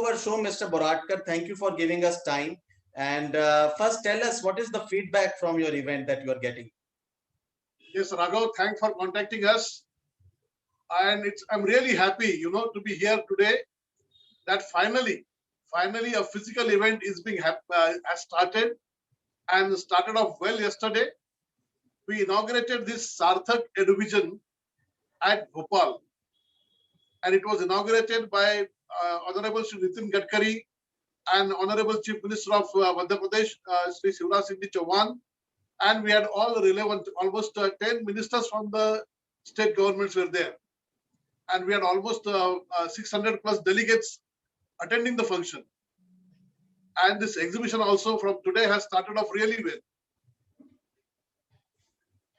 our show, Mr. Boratkar. Thank you for giving us time. And first, tell us what is the feedback from your event that you are getting? Yes, Raghav, thanks for contacting us. And I'm really happy, to be here today. That finally, a physical event is has started and started off well yesterday. We inaugurated this Sarthak Eduvision at Bhopal, and it was inaugurated by Honorable Shri Nitin Gadkari and Honorable Chief Minister of Madhya Pradesh, Shri Shivraj Singh Chauhan, and we had all relevant, almost 10 ministers from the state governments were there, and we had almost 600 plus delegates attending the function. And this exhibition also from today has started off really well.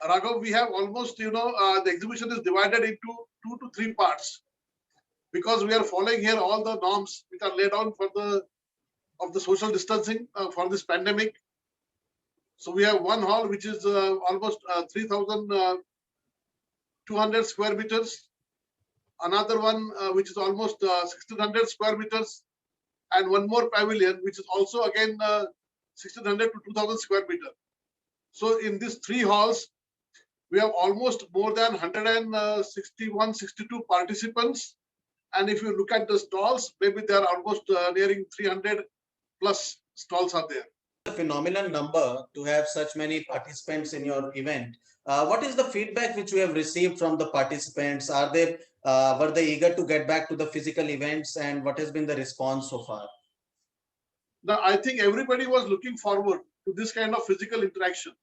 Raghav, we have almost, the exhibition is divided into 2 to 3 parts, because we are following here all the norms which are laid down for the social distancing for this pandemic. So we have one hall which is almost 3,200 square meters, another one which is almost 1,600 square meters, and one more pavilion which is also again 1,600 to 2,000 square meter. So in these 3 halls, we have almost more than 161, 62 participants. And if you look at the stalls, maybe they are almost nearing 300 plus stalls are there. A phenomenal number to have such many participants in your event. What is the feedback which you have received from the participants? Were they eager to get back to the physical events, and what has been the response so far? Now, I think everybody was looking forward to this kind of physical interaction.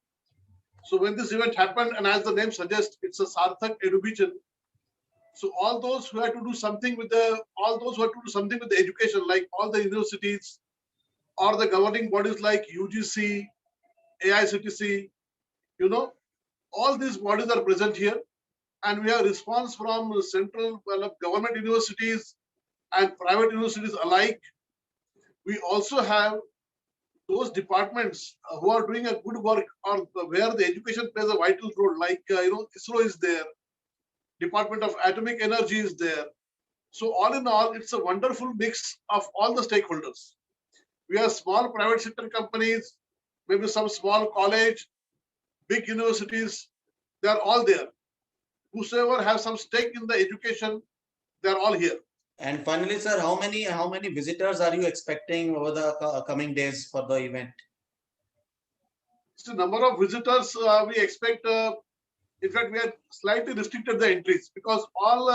So when this event happened, and as the name suggests, it's a Sarthak Eduvision. So all those who had to do something with the education, like all the universities or the governing bodies like UGC, AICTC, all these bodies are present here, and we have response from central government universities and private universities alike. We also have those departments who are doing a good work, or where the education plays a vital role, like ISRO is there, Department of Atomic Energy is there. So all in all, it's a wonderful mix of all the stakeholders. We have small private sector companies, maybe some small college, big universities, they are all there. Whosoever has some stake in the education, they are all here. And finally, sir, how many visitors are you expecting over the coming days for the event? So number of visitors we expect. In fact, we have slightly restricted the entries, because all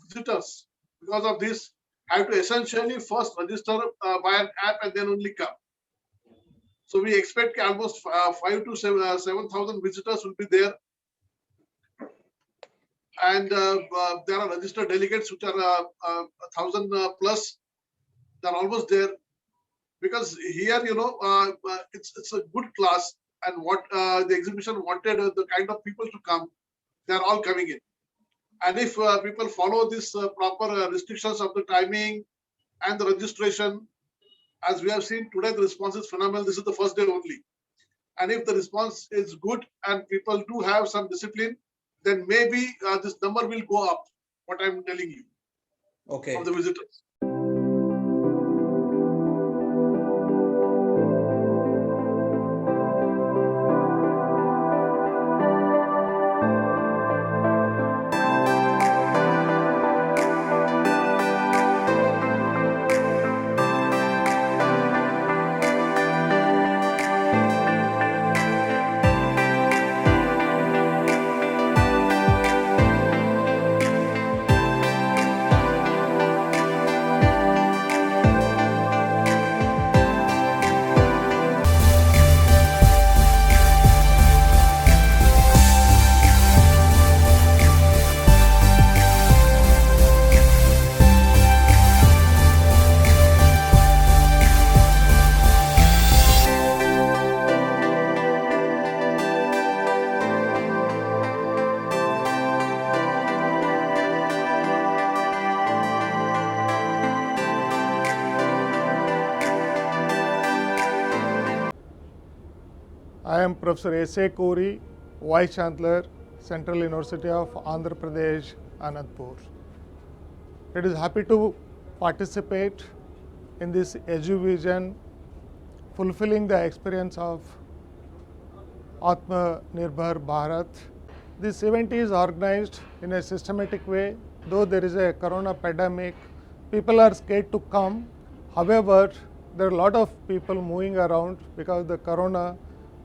visitors, because of this, have to essentially first register by an app and then only come. So we expect almost 5 to 7,000 visitors will be there. And there are registered delegates which are 1,000 plus. They're almost there, because here, it's a good class, and what the exhibition wanted, the kind of people to come, they're all coming in. And if people follow this proper restrictions of the timing and the registration, as we have seen today, the response is phenomenal. This is the first day only. And if the response is good and people do have some discipline, then maybe this number will go up, what I'm telling you, okay, of the visitors. I am Professor S.A. Kori, Vice Chancellor, Central University of Andhra Pradesh, Anandpur. It is happy to participate in this EduVision, fulfilling the experience of Atma Nirbhar Bharat. This event is organized in a systematic way. Though there is a corona pandemic, people are scared to come. However, there are a lot of people moving around because the corona,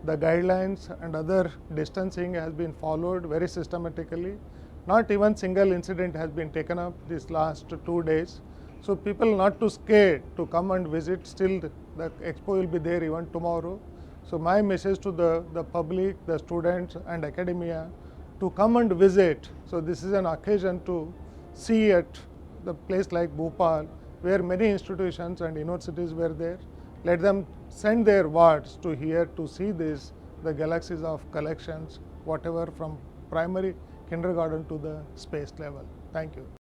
the guidelines and other distancing has been followed very systematically. Not even single incident has been taken up these last 2 days. So people not too scared to come and visit. Still the expo will be there even tomorrow. So my message to the public, the students and academia to come and visit. So this is an occasion to see at the place like Bhopal, where many institutions and universities were there. Let them send their wards to here to see this, the galaxies of collections, whatever from primary kindergarten to the space level. Thank you.